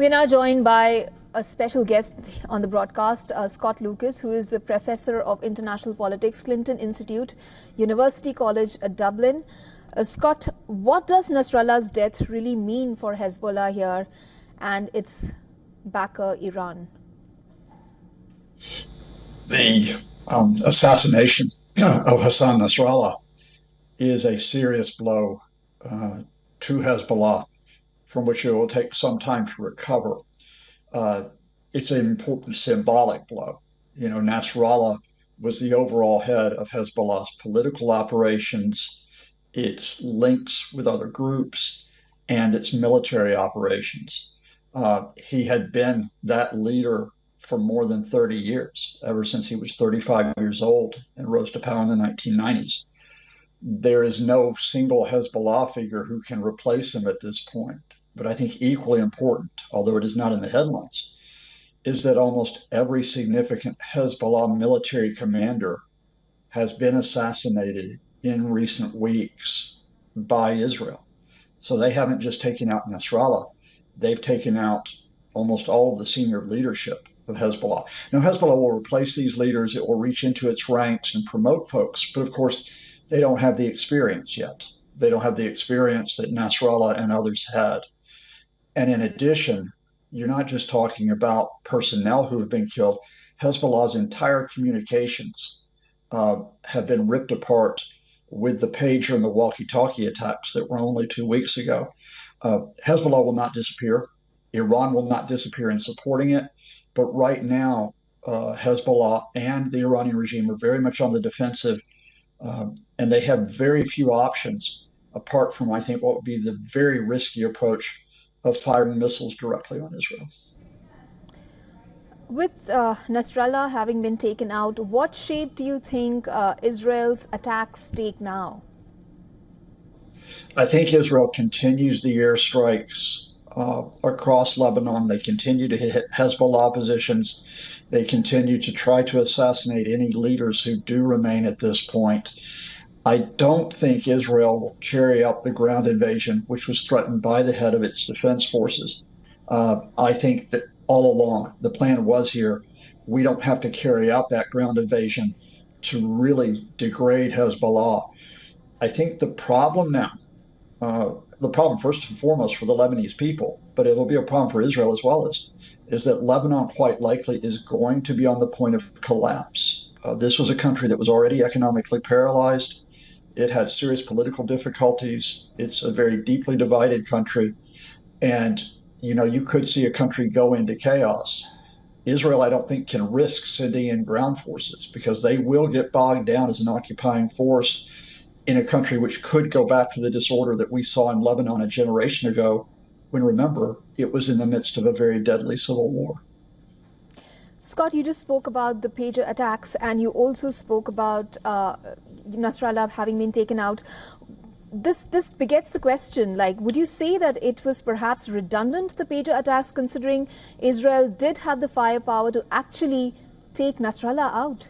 We're now joined by a special guest on the broadcast, Scott Lucas, who is a professor of international politics, Clinton Institute, University College Dublin. Scott, what does Nasrallah's death really mean for Hezbollah here and its backer, Iran? The assassination of Hassan Nasrallah is a serious blow to Hezbollah, from which it will take some time to recover. It's an important symbolic blow. You know, Nasrallah was the overall head of Hezbollah's political operations, its links with other groups, and its military operations. He had been that leader for more than 30 years, ever since he was 35 years old and rose to power in the 1990s. There is no single Hezbollah figure who can replace him at this point. But I think equally important, although it is not in the headlines, is that almost every significant Hezbollah military commander has been assassinated in recent weeks by Israel. So they haven't just taken out Nasrallah, they've taken out almost all of the senior leadership of Hezbollah. Now, Hezbollah will replace these leaders, it will reach into its ranks and promote folks, but of course, they don't have the experience yet. They don't have the experience that Nasrallah and others had. And in addition, you're not just talking about personnel who have been killed. Hezbollah's entire communications have been ripped apart with the pager and the walkie-talkie attacks that were only 2 weeks ago. Hezbollah will not disappear. Iran will not disappear in supporting it. But right now, Hezbollah and the Iranian regime are very much on the defensive, and they have very few options apart from, I think, what would be the very risky approach of firing missiles directly on Israel. With Nasrallah having been taken out, what shape do you think Israel's attacks take now? I think Israel continues the airstrikes across Lebanon. They continue to hit Hezbollah positions. They continue to try to assassinate any leaders who do remain at this point. I don't think Israel will carry out the ground invasion, which was threatened by the head of its defense forces. I think that all along, the plan was here, we don't have to carry out that ground invasion to really degrade Hezbollah. I think the problem now, the problem first and foremost for the Lebanese people, but it'll be a problem for Israel as well, is that Lebanon quite likely is going to be on the point of collapse. This was a country that was already economically paralyzed. It had serious political difficulties. It's a very deeply divided country. And, you know, you could see a country go into chaos. Israel, I don't think, can risk sending in ground forces because they will get bogged down as an occupying force in a country which could go back to the disorder that we saw in Lebanon a generation ago, when, remember, it was in the midst of a very deadly civil war. Scott, you just spoke about the pager attacks, and you also spoke about Nasrallah having been taken out. This begets the question, like, would you say that it was perhaps redundant, the pager attacks, considering Israel did have the firepower to actually take Nasrallah out?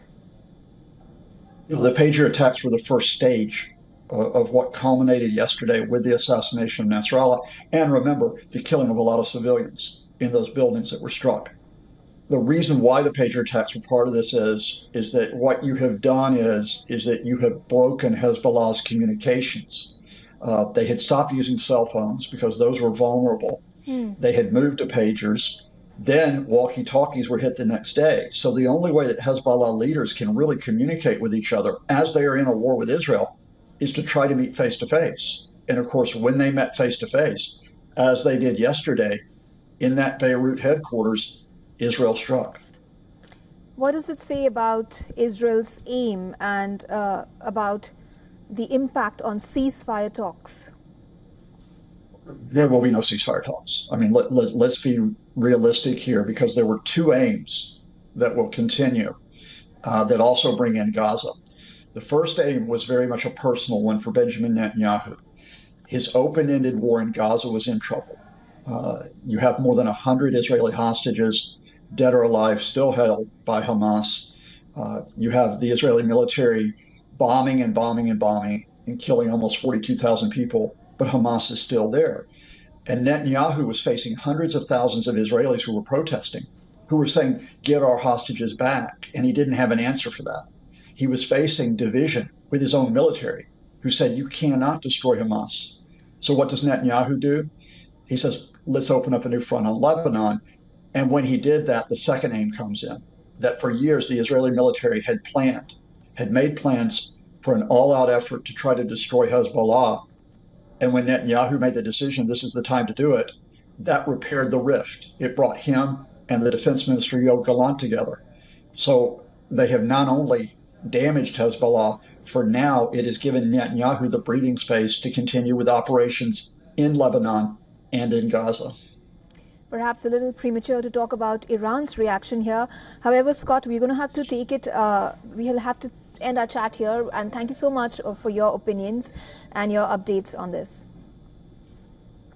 You know, the pager attacks were the first stage of what culminated yesterday with the assassination of Nasrallah. And remember, the killing of a lot of civilians in those buildings that were struck. The reason why the pager attacks were part of this is that what you have done is that you have broken Hezbollah's communications. They had stopped using cell phones because those were vulnerable. They had moved to pagers. Then walkie-talkies were hit the next day. So the only way that Hezbollah leaders can really communicate with each other as they are in a war with Israel is to try to meet face-to-face. And of course, when they met face-to-face, as they did yesterday, in that Beirut headquarters, Israel struck. What does it say about Israel's aim and about the impact on ceasefire talks? There will be no ceasefire talks. I mean, let's be realistic here, because there were two aims that will continue that also bring in Gaza. The first aim was very much a personal one for Benjamin Netanyahu. His open-ended war in Gaza was in trouble. You have more than 100 Israeli hostages, dead or alive, still held by Hamas. You have the Israeli military bombing and killing almost 42,000 people, but Hamas is still there. And Netanyahu was facing hundreds of thousands of Israelis who were protesting, who were saying, get our hostages back. And he didn't have an answer for that. He was facing division with his own military, who said, you cannot destroy Hamas. So what does Netanyahu do? He says, let's open up a new front on Lebanon. And when he did that, the second aim comes in, that for years the Israeli military had made plans for an all-out effort to try to destroy Hezbollah. And when Netanyahu made the decision, this is the time to do it, that repaired the rift. It brought him and the defense minister, Yoav Gallant, together. So they have not only damaged Hezbollah, for now it has given Netanyahu the breathing space to continue with operations in Lebanon and in Gaza. Perhaps a little premature to talk about Iran's reaction here. However, Scott, we're going to have to take it, we'll have to end our chat here. And thank you so much for your opinions and your updates on this.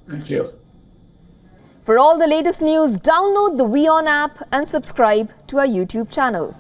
Thank you. For all the latest news, download the WION app and subscribe to our YouTube channel.